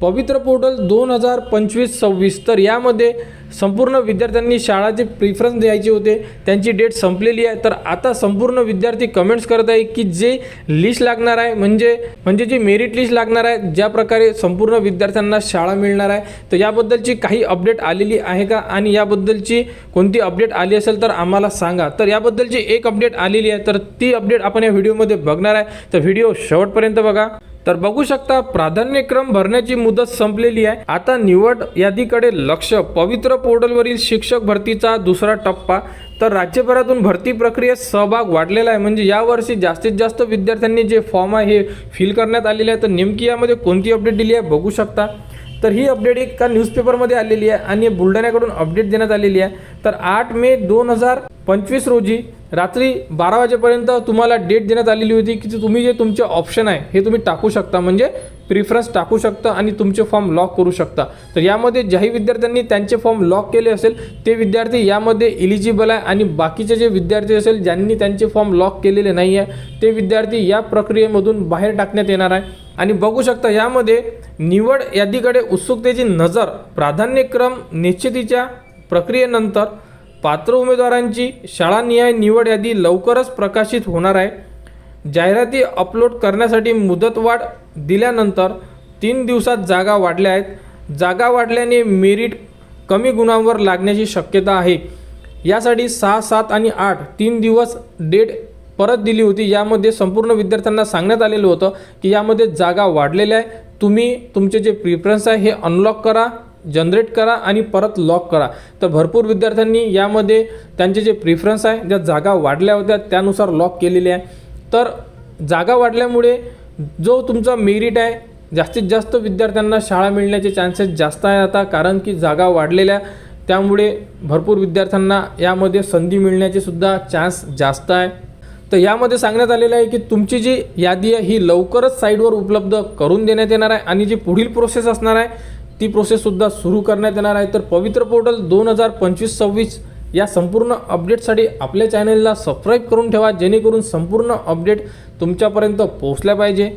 पवित्र पोर्टल 2025-26 तर यामध्ये संपूर्ण विद्यार्थ्यांनी शाळाचे प्रिफरन्स द्यायचे होते, त्यांची डेट संपलेली आहे। तर आता संपूर्ण विद्यार्थी कमेंट्स करत आहे की जे लिस्ट लागणार आहे म्हणजे जी मेरिट लिस्ट लागणार आहे, ज्या प्रकारे संपूर्ण विद्यार्थ्यांना शाळा मिळणार आहे, तर याबद्दलची काही अपडेट आलेली आहे का आणि याबद्दलची कोणती अपडेट आली असेल तर आम्हाला सांगा। तर याबद्दलची एक अपडेट आलेली आहे, तर ती अपडेट आपण या व्हिडिओमध्ये बघणार आहे, तर व्हिडिओ शेवटपर्यंत बघा। तर बघू शकता प्राधान्यक्रम भरण्याची मुदत संपलेली आहे। आता निवड यादीकडे लक्ष, पवित्र पोर्टलवरील शिक्षक भरतीचा दुसरा टप्पा। तर राज्यभरातून भरती प्रक्रियेत सहभाग वाढलेला आहे, म्हणजे यावर्षी जास्तीत जास्त विद्यार्थ्यांनी जे फॉर्म आहे हे फिल करण्यात आलेले आहे। तर नेमकी यामध्ये कोणती अपडेट दिली आहे बघू शकता। तर ही अपडेट एका न्यूजपेपरमध्ये आलेली आहे आणि बुलढाण्याकडून अपडेट देण्यात आलेली आहे। तर 8 मे 2025 रोजी रात्री 12 वाजेपर्यंत तुम्हाला डेट देण्यात आलेली होती की तुम्ही जे तुमचे ऑप्शन आहे हे तुम्ही टाकू शकता, म्हणजे प्रिफरन्स टाकू शकता आणि तुमचे फॉर्म लॉक करू शकता। तर यामध्ये ज्याही विद्यार्थ्यांनी त्यांचे फॉर्म लॉक केले असेल ते विद्यार्थी यामध्ये इलिजिबल आहे आणि बाकीचे जे विद्यार्थी असेल ज्यांनी त्यांचे फॉर्म लॉक केलेले नाही आहे ते विद्यार्थी या प्रक्रियेमधून बाहेर टाकण्यात येणार आहे। आणि बघू शकता यामध्ये निवड यादीकडे उत्सुकतेची नजर, प्राधान्यक्रम निश्चितीच्या प्रक्रियेनंतर पात्र उमेदवारांची शाळानिहाय निवड यादी लवकरच प्रकाशित होणार आहे। जाहिराती अपलोड करण्यासाठी मुदतवाढ दिल्यानंतर 3 दिवसात जागा वाढल्या आहेत। जागा वाढल्याने मेरिट कमी गुणांवर लागण्याची शक्यता आहे। यासाठी 6, 7 आणि 8 3 दिवस डेट परत दिली होती। यामध्ये संपूर्ण विद्यार्थ्यांना सांगण्यात आलेलं होतं की यामध्ये जागा वाढलेल्या आहे, तुम्ही तुमचे जे प्रिफरन्स आहे हे अनलॉक करा, जनरेट करा आणि परत लॉक करा। तर भरपूर विद्यार्थ्यांनी यामध्ये त्यांचे जे प्रिफरन्स आहे, ज्या जागा वाढल्या होत्या त्यानुसार लॉक केलेले आहे। तर जागा वाढल्यामुळे जो तुमचा मेरिट आहे, जास्तीत जास्त विद्यार्थ्यांना शाळा मिळण्याचे चान्सेस जास्त आहे आता, कारण की जागा वाढलेल्या, त्यामुळे भरपूर विद्यार्थ्यांना यामध्ये संधी मिळण्याचे सुद्धा चान्स जास्त आहे। तर यामध्ये सांगण्यात आलेलं आहे की तुमची जी यादी आहे ही लवकरच साईटवर उपलब्ध करून देण्यात येणार आहे आणि जी पुढील प्रोसेस असणार आहे ती प्रोसेससुद्धा सुरू करण्यात येणार आहे। तर पवित्र पोर्टल 2025-26 या संपूर्ण अपडेटसाठी आपल्या चॅनलला सबस्क्राईब करून ठेवा, जेणेकरून संपूर्ण अपडेट तुमच्यापर्यंत पोहोचल्या पाहिजे।